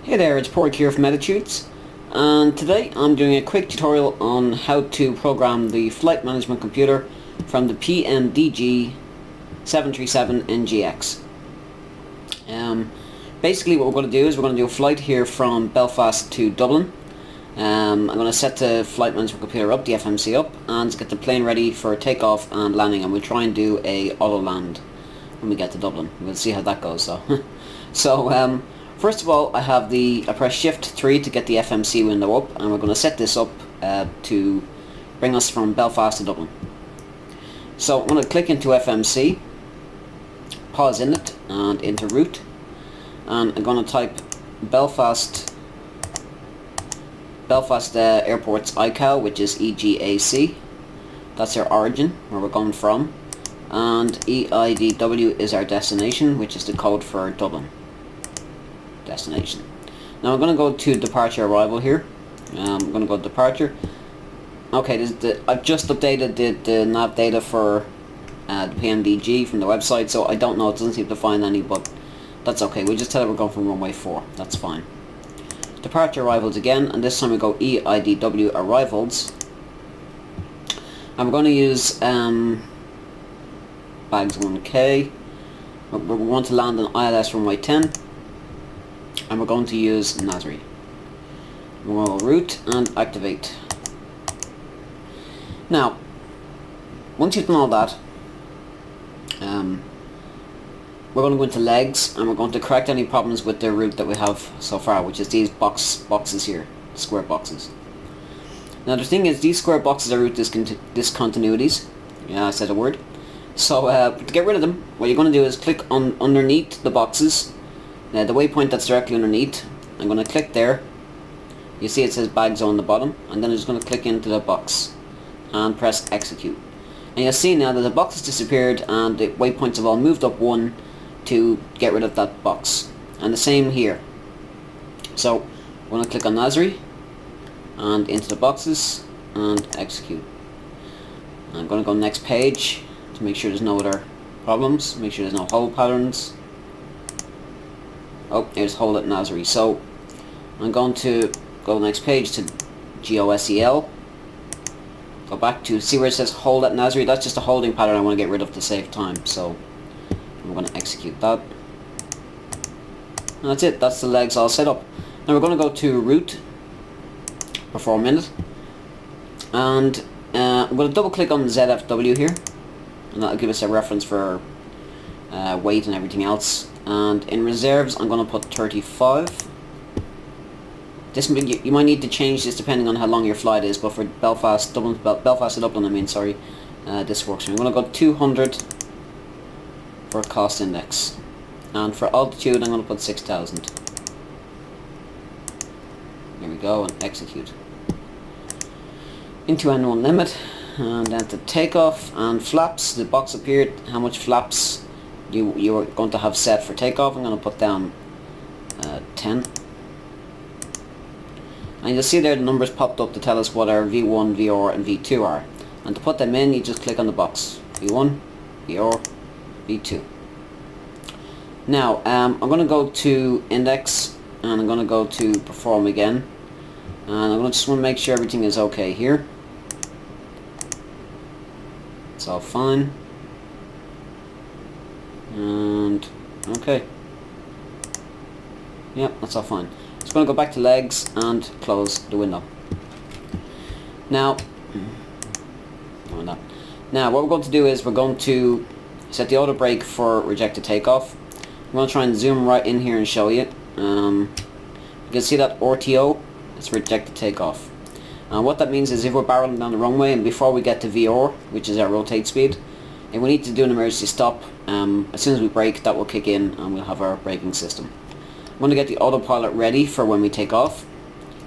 Hey there, it's Pork here from Attitudes, and today I'm doing a quick tutorial on how to program the flight management computer from the PMDG 737 NGX. Basically what we're going to do is we're going to do a flight here from Belfast to Dublin. I'm going to set the flight management computer up, the FMC up, and get the plane ready for takeoff and landing, and we'll try and do a Autoland when we get to Dublin. We'll see how that goes though. So, first of all, I press Shift 3 to get the FMC window up, and we're going to set this up to bring us from Belfast to Dublin. So I'm going to click into FMC, pause in it, and into root, and I'm going to type Belfast Airport's ICAO, which is EGAC. That's our origin, where we're going from, and EIDW is our destination, which is the code for Dublin. Destination. Now I'm going to go to departure arrival here. I'm going to go to departure. Okay, I've just updated the nav data for the PMDG from the website, so I don't know, it doesn't seem to find any, but that's okay. We just tell it we're going from runway 4. That's fine. Departure arrivals again, and this time we go EIDW arrivals. And we're going to use bags 1K. We want to land on ILS runway 10. And we're going to use Nasri. We're going to route and activate. Now, once you've done all that, we're going to go into legs, and we're going to correct any problems with the route that we have so far, which is these boxes here, square boxes. Now the thing is, these square boxes are route discontinuities. Yeah, I said a word. So to get rid of them, what you're going to do is click on underneath the boxes. Now the waypoint that's directly underneath, I'm going to click there. You see it says bags on the bottom, and then I'm just going to click into the box and press execute. And you'll see now that the box has disappeared and the waypoints have all moved up one to get rid of that box. And the same here. So I'm going to click on Nasri and into the boxes and execute. I'm going to go next page to make sure there's no other problems, make sure there's no hold patterns. Oh, here's hold at Nasri. So I'm going to go next page to GOSEL. Go back to see where it says hold at Nasri. That's just a holding pattern I want to get rid of to save time. So I'm going to execute that. And that's it. That's the legs all set up. Now we're going to go to route, perform minute, and I'm going to double click on ZFW here, and that'll give us a reference for weight and everything else. And in reserves I'm going to put 35. You might need to change this depending on how long your flight is, but for Belfast to Dublin, I mean, sorry, this works. I'm going to go 200 for cost index, and for altitude I'm going to put 6,000. Here we go, and execute. Into N1 limit, and then to takeoff and flaps. The box appeared how much flaps you are going to have set for takeoff. I'm going to put down 10. And you'll see there the numbers popped up to tell us what our V1, VR and V2 are. And to put them in, you just click on the box. V1, VR, V2. Now, I'm going to go to index, and I'm going to go to perform again. And I just want to make sure everything is okay here. It's all fine. And okay. Yep, that's all fine. Just going to go back to legs and close the window. Now what we're going to do is we're going to set the auto brake for rejected takeoff. I'm going to try and zoom right in here and show you. You can see that RTO, it's rejected takeoff. And what that means is if we're barreling down the runway and before we get to VR, which is our rotate speed, and we need to do an emergency stop, as soon as we brake, that will kick in and we'll have our braking system. I'm going to get the autopilot ready for when we take off.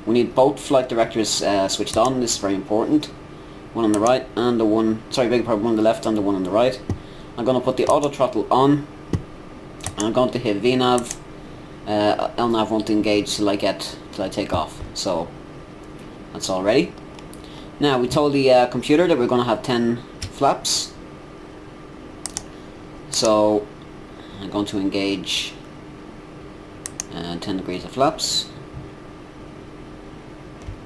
We need both flight directors switched on. This is very important. One on the right and the one, sorry, beg your pardon, one on the left and the one on the right. I'm going to put the auto throttle on, and I'm going to hit VNAV. LNAV won't engage till I take off. So that's all ready. Now we told the computer that we're going to have 10 flaps. So I'm going to engage 10 degrees of flaps.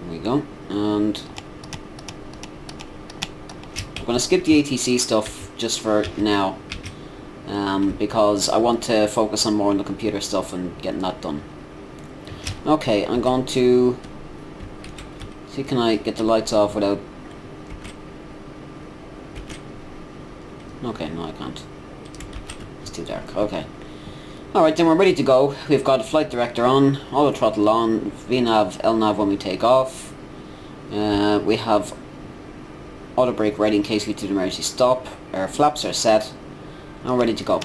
There we go. And I'm going to skip the ATC stuff just for now, because I want to focus on more on the computer stuff and getting that done. Okay, I'm going to see, can I get the lights off without... Okay, no I can't. It's too dark. Okay. Alright, then we're ready to go. We've got flight director on, auto throttle on, VNAV, LNAV when we take off. We have auto brake ready in case we do an emergency stop. Our flaps are set, and we're ready to go.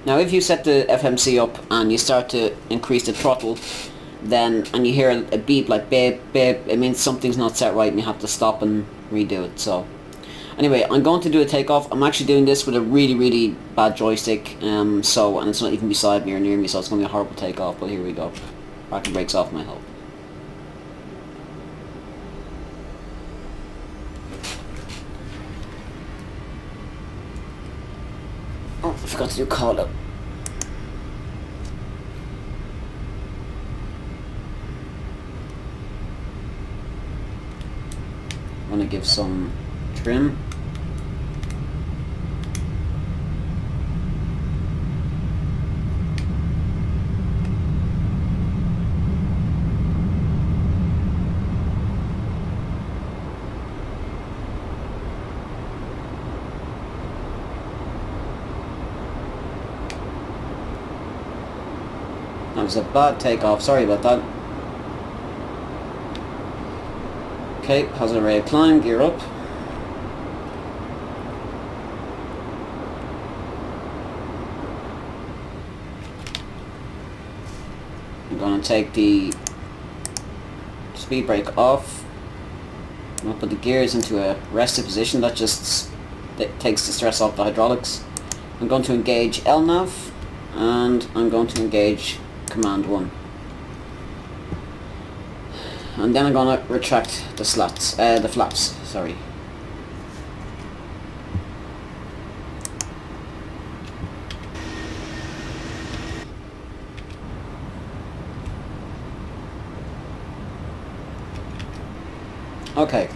Now if you set the FMC up and you start to increase the throttle, then, and you hear a beep like beep, beep, it means something's not set right and you have to stop and redo it. So anyway, I'm going to do a takeoff. I'm actually doing this with a really bad joystick, and it's not even beside me or near me, so it's going to be a horrible takeoff, but here we go. Parking brakes off, my hope. Oh, I forgot to do call out. I'm going to give some trim. That was a bad takeoff, sorry about that. Okay, positive rate of climb, gear up. I'm going to take the speed brake off. I'm going to put the gears into a rested position. That just takes the stress off the hydraulics. I'm going to engage LNAV, and I'm going to engage command 1. And then I'm going to retract the flaps, sorry. Okay,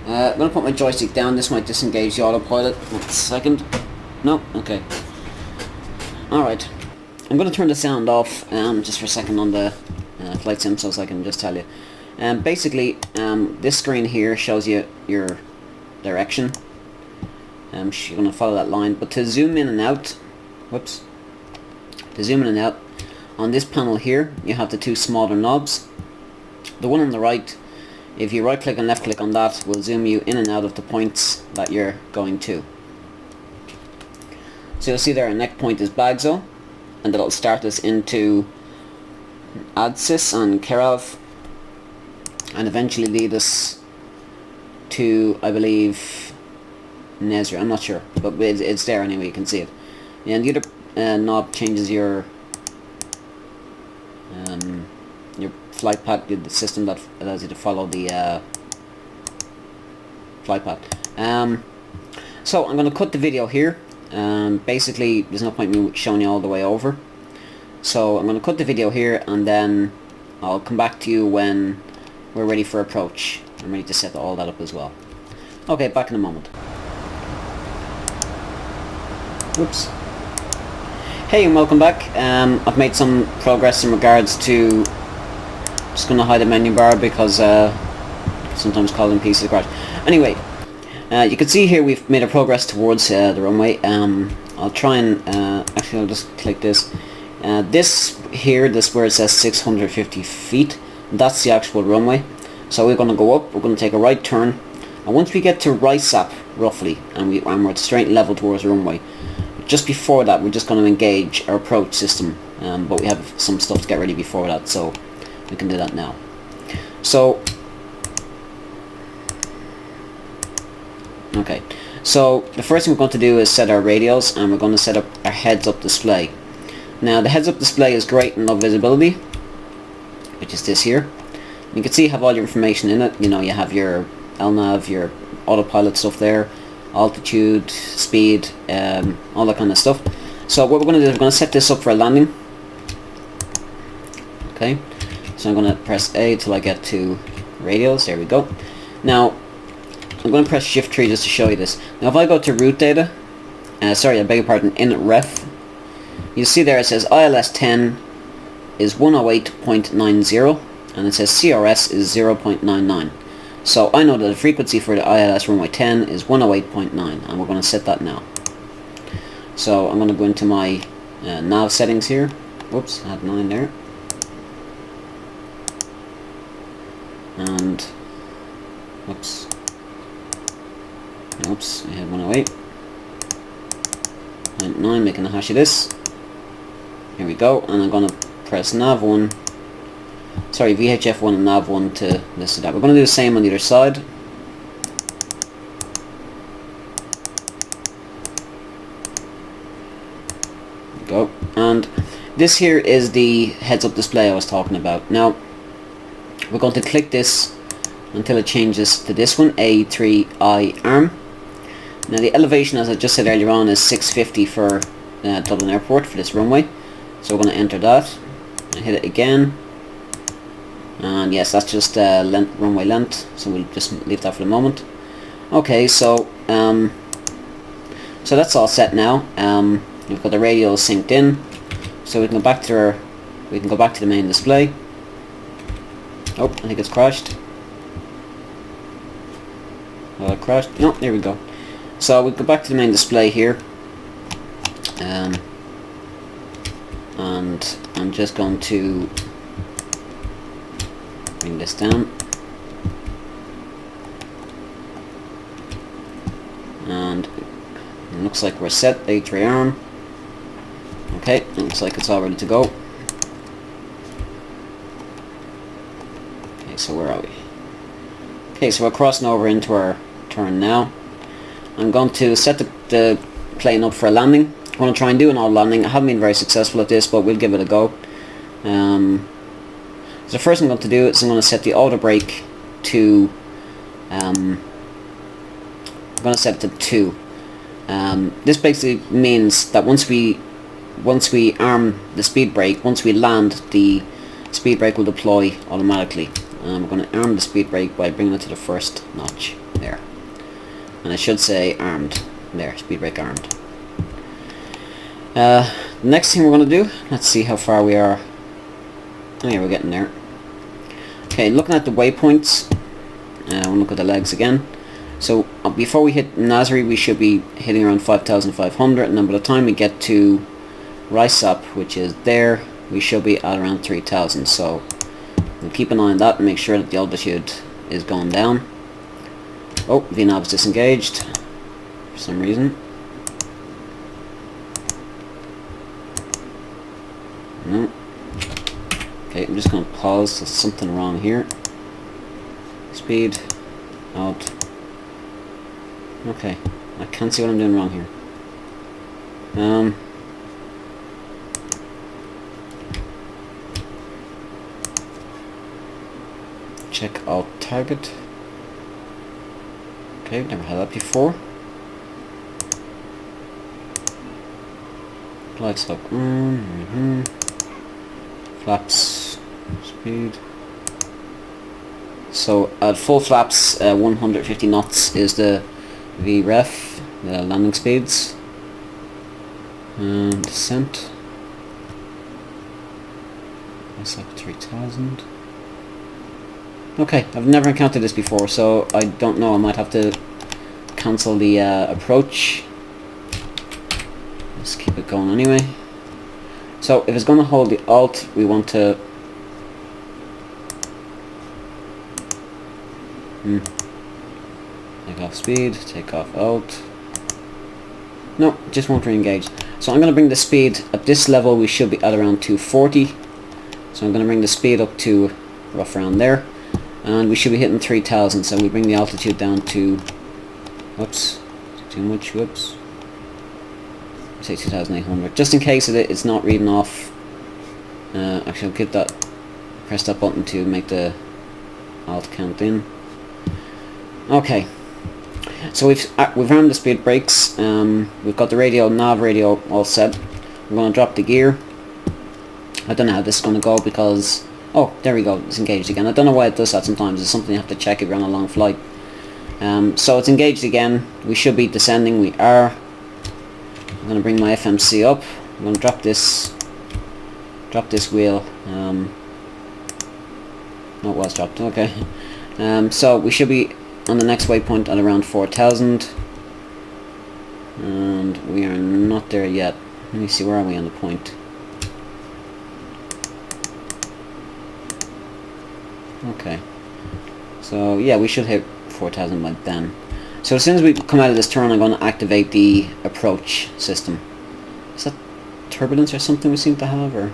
I'm going to put my joystick down. This might disengage the autopilot. 1 second. No? Okay. Alright. I'm going to turn the sound off just for a second on the flight sim so I can just tell you. Basically, this screen here shows you your direction. You're going to follow that line, but to zoom in and out, to zoom in and out, on this panel here, you have the 2 smaller knobs. The one on the right, if you right click and left click on that, will zoom you in and out of the points that you're going to. So you'll see there our next point is Bagzo, and that'll start us into Adsis and Kerav, and eventually lead us to, I believe, Nezra. I'm not sure, but it's there anyway, you can see it. And the other knob changes your flight path, the system that allows you to follow the flight path. So I'm going to cut the video here. Basically, there's no point in me showing you all the way over. So I'm going to cut the video here, and then I'll come back to you when we're ready for approach. I'm ready to set all that up as well. Okay, back in a moment. Whoops. Hey, and welcome back. I've made some progress in regards to... I'm just going to hide the menu bar because sometimes call them pieces of garbage. Anyway, you can see here we've made a progress towards the runway. I'll try and... actually, I'll just click this. This here, this where it says 650 feet, that's the actual runway. So we're going to go up, we're going to take a right turn, and once we get to Rysap, roughly, and we're straight level towards the runway, just before that we're just going to engage our approach system, but we have some stuff to get ready before that, so we can do that now. So, okay, so the first thing we're going to do is set our radios, and we're going to set up our heads-up display. Now the heads-up display is great in low visibility, which is this here. You can see you have all your information in it. You know, you have your LNAV, your autopilot stuff there, altitude, speed, all that kind of stuff. So what we're going to do is we're going to set this up for a landing. Okay, so I'm going to press A till I get to radios. There we go. Now I'm going to press Shift 3 just to show you this. Now if I go to route data, sorry, I beg your pardon, in ref, you see there it says ILS 10 is 108.90 and it says CRS is 0.99. So I know that the frequency for the ILS runway 10 is 108.9, and we're going to set that now. So I'm going to go into my nav settings here. Whoops, I had 9 there. And whoops, I had 108.9, making a hash of this. Here we go, and I'm going to press nav 1, sorry, VHF 1 and nav 1 to this to that. We're going to do the same on the other side. There we go, and this here is the heads-up display I was talking about. Now, we're going to click this until it changes to this one, A3I ARM. Now the elevation, as I just said earlier on, is 650 for Dublin Airport for this runway. So we're going to enter that and hit it again. And yes, that's just runway length, so we'll just leave that for the moment. Okay, so so that's all set now. We've got the radio synced in, so we can go back to the main display. Oh, I think it's crashed. Oh, it crashed. No, there we go. So we go back to the main display here, and I'm just going to bring this down, and it looks like we're set. A3 ARM. Okay, looks like it's all ready to go. Okay, so where are we? Okay, so we're crossing over into our turn now. I'm going to set the plane up for a landing. I'm going to try and do an auto landing. I haven't been very successful at this, but we'll give it a go. So the first thing I'm going to do is I'm going to set the auto brake to I'm going to set it to 2. This basically means that once we arm the speed brake, once we land, the speed brake will deploy automatically. We're going to arm the speed brake by bringing it to the first notch there, and it should say armed there, speed brake armed. The next thing we're going to do, let's see how far we are. Oh yeah, we're getting there. Okay, looking at the waypoints, we'll look at the legs again. So before we hit Nazari, we should be hitting around 5,500, and then by the time we get to Rysop, which is there, we should be at around 3,000. So we'll keep an eye on that and make sure that the altitude is going down. Oh, VNAV is disengaged for some reason. No. Okay, I'm just going to pause. There's something wrong here. Speed out. Okay, I can't see what I'm doing wrong here. Check alt target. Okay, never had that before. Lights up on. Flaps speed. So at full flaps, 150 knots is the VREF, the landing speeds. And descent. That's like 3,000. Okay, I've never encountered this before, so I don't know. I might have to cancel the approach. Let's keep it going anyway. So if it's going to hold the Alt, we want to take off speed, take off Alt. No, just won't re-engage. So I'm going to bring the speed at this level. We should be at around 240. So I'm going to bring the speed up to rough around there, and we should be hitting 3,000. So we bring the altitude down to, whoops, too much, whoops. Say 2,800, just in case it's not reading off. Actually, I'll keep that, press that button to make the alt count in. Okay, so we've armed the speed brakes. We've got the radio, nav radio all set. We're going to drop the gear. I don't know how this is going to go because... Oh, there we go, it's engaged again. I don't know why it does that sometimes. It's something you have to check if you're on a long flight. So it's engaged again. We should be descending. We are. I'm going to bring my FMC up. I'm going to drop this wheel. No, it was dropped. Okay. So we should be on the next waypoint at around 4,000. And we are not there yet. Let me see, where are we on the point? Okay. So yeah, we should hit 4,000 by then. So as soon as we come out of this turn, I'm going to activate the approach system. Is that turbulence or something we seem to have, or?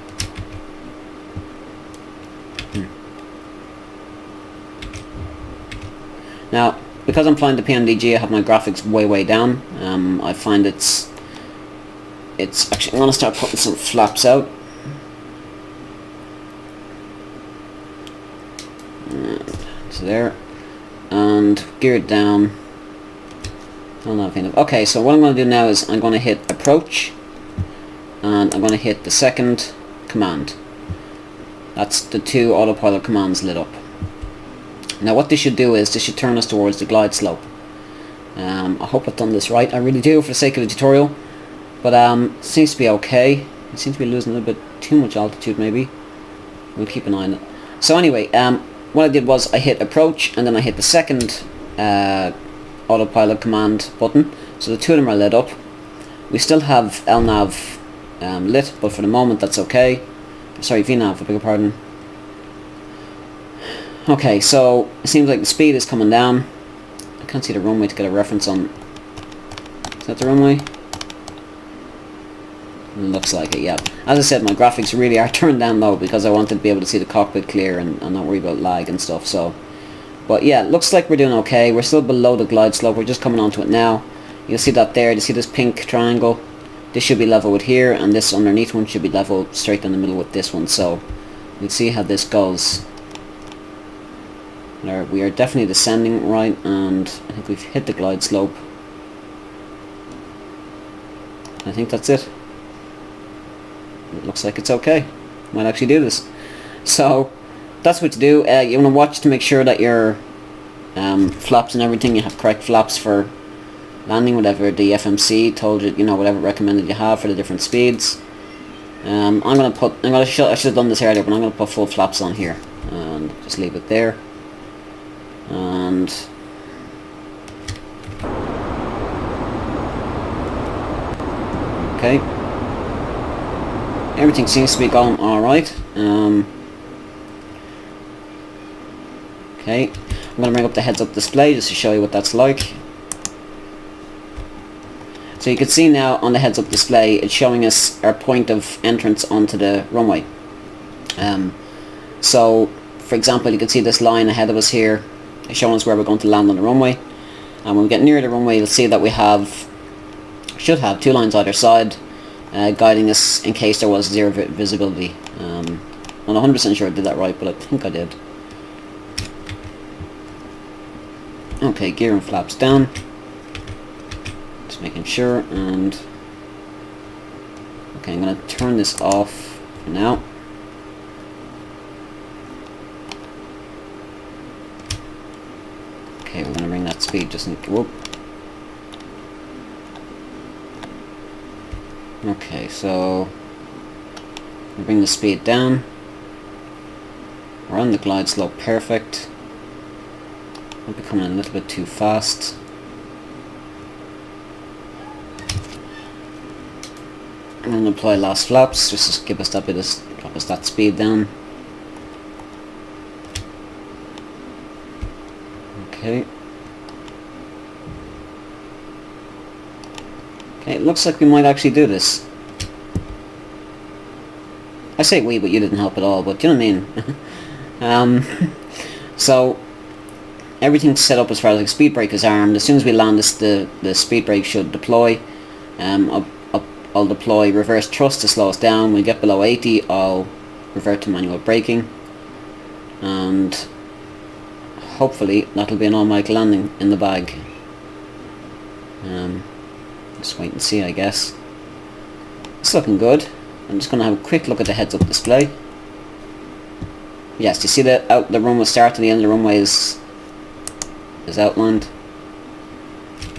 Now, because I'm flying the PMDG, I have my graphics way down. I find it's actually, I'm going to start putting some flaps out. So there, and gear it down. Okay, so what I'm going to do now is I'm going to hit approach, and I'm going to hit the second command. That's the two autopilot commands lit up. Now what this should do is, this should turn us towards the glide slope. I hope I've done this right, I really do, for the sake of the tutorial. But it seems to be okay. It seems to be losing a little bit too much altitude maybe. We'll keep an eye on it. So anyway, what I did was I hit approach, and then I hit the second autopilot command button. So the two of them are lit up. We still have LNAV lit, but for the moment that's okay. Sorry, VNAV, I beg your pardon. Okay, so it seems like the speed is coming down. I can't see the runway to get a reference on. Is that the runway? Looks like it, yeah. As I said, my graphics really are turned down low because I wanted to be able to see the cockpit clear and not worry about lag and stuff, so. But yeah, it looks like we're doing okay. We're still below the glide slope. We're just coming onto it now. You'll see that there. You see this pink triangle? This should be level with here, and this underneath one should be level straight down the middle with this one. So we'll see how this goes. There, we are definitely descending right, and I think we've hit the glide slope. I think that's it. It looks like it's okay. Might actually do this. So that's what to do. You want to watch to make sure that your flaps and everything, you have correct flaps for landing, whatever the FMC told you, you know, whatever recommended you have for the different speeds. I should have done this earlier, but I'm going to put full flaps on here and just leave it there. And okay, everything seems to be going alright. Okay, I'm going to bring up the heads-up display just to show you what that's like. So you can see now on the heads-up display, it's showing us our point of entrance onto the runway. So, for example, you can see this line ahead of us here, showing us where we're going to land on the runway. And when we get near the runway, you'll see that we should have two lines either side, guiding us in case there was zero visibility. I'm not 100% sure I did that right, but I think I did. Okay, gear and flaps down. Just making sure, and okay, I'm going to turn this off for now. Okay, we're going to bring that speed just in... Whoop. Okay, so we'll bring the speed down. We're on the glide slope, perfect. We're becoming a little bit too fast. I'm going to apply last flaps just to give us that bit of, drop us that speed down. Okay. Okay, it looks like we might actually do this. I say we, but you didn't help at all, but you know what I mean? So everything's set up as far as like speed brake is armed. As soon as we land this, the speed brake should deploy. I'll deploy reverse thrust to slow us down. When we get below 80, I'll revert to manual braking, and hopefully that'll be an automatic landing in the bag. Just wait and see, I guess. It's looking good. I'm just going to have a quick look at the heads-up display. Yes, you see that the runway start and the end of the runway is outlined.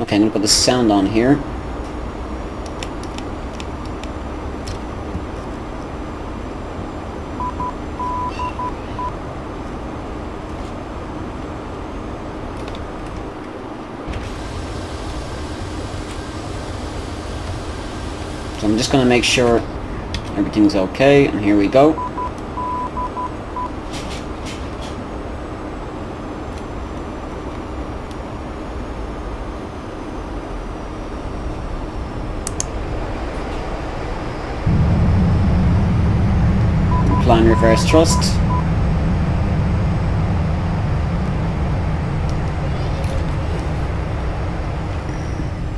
Okay, I'm going to put the sound on here. So I'm just going to make sure everything's okay, and here we go. Applying reverse thrust.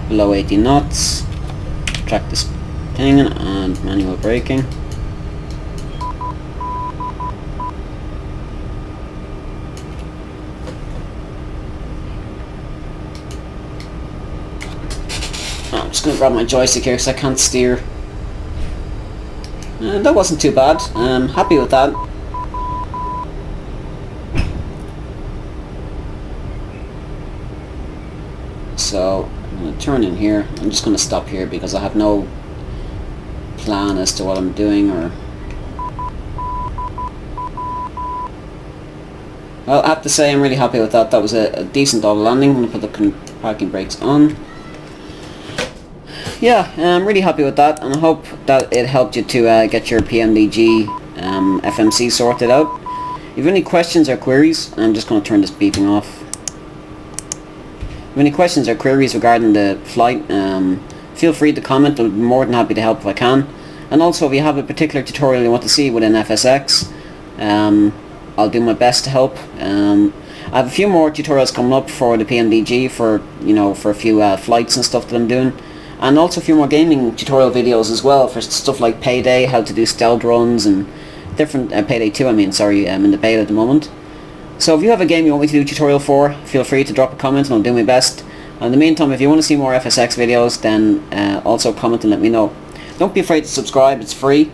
Below 80 knots. Track this thing and manual braking. I'm just going to grab my joystick here because I can't steer. That wasn't too bad. I'm happy with that. So I'm going to turn in here. I'm just going to stop here because I have no plan as to what I'm doing, or... Well, I have to say I'm really happy with that. That was a decent auto landing. I'm going to put the parking brakes on. Yeah, I'm really happy with that, and I hope that it helped you to get your PMDG FMC sorted out. If you have any questions or queries, I'm just going to turn this beeping off. If you have any questions or queries regarding the flight, feel free to comment. I'll be more than happy to help if I can. And also, if you have a particular tutorial you want to see within FSX, I'll do my best to help. I have a few more tutorials coming up for the PMDG for a few flights and stuff that I'm doing. And also a few more gaming tutorial videos as well for stuff like Payday, how to do stealth runs, and different... Payday 2, I mean, sorry, I'm in the beta at the moment. So if you have a game you want me to do a tutorial for, feel free to drop a comment and I'll do my best. And in the meantime, if you want to see more FSX videos, then also comment and let me know. Don't be afraid to subscribe, it's free.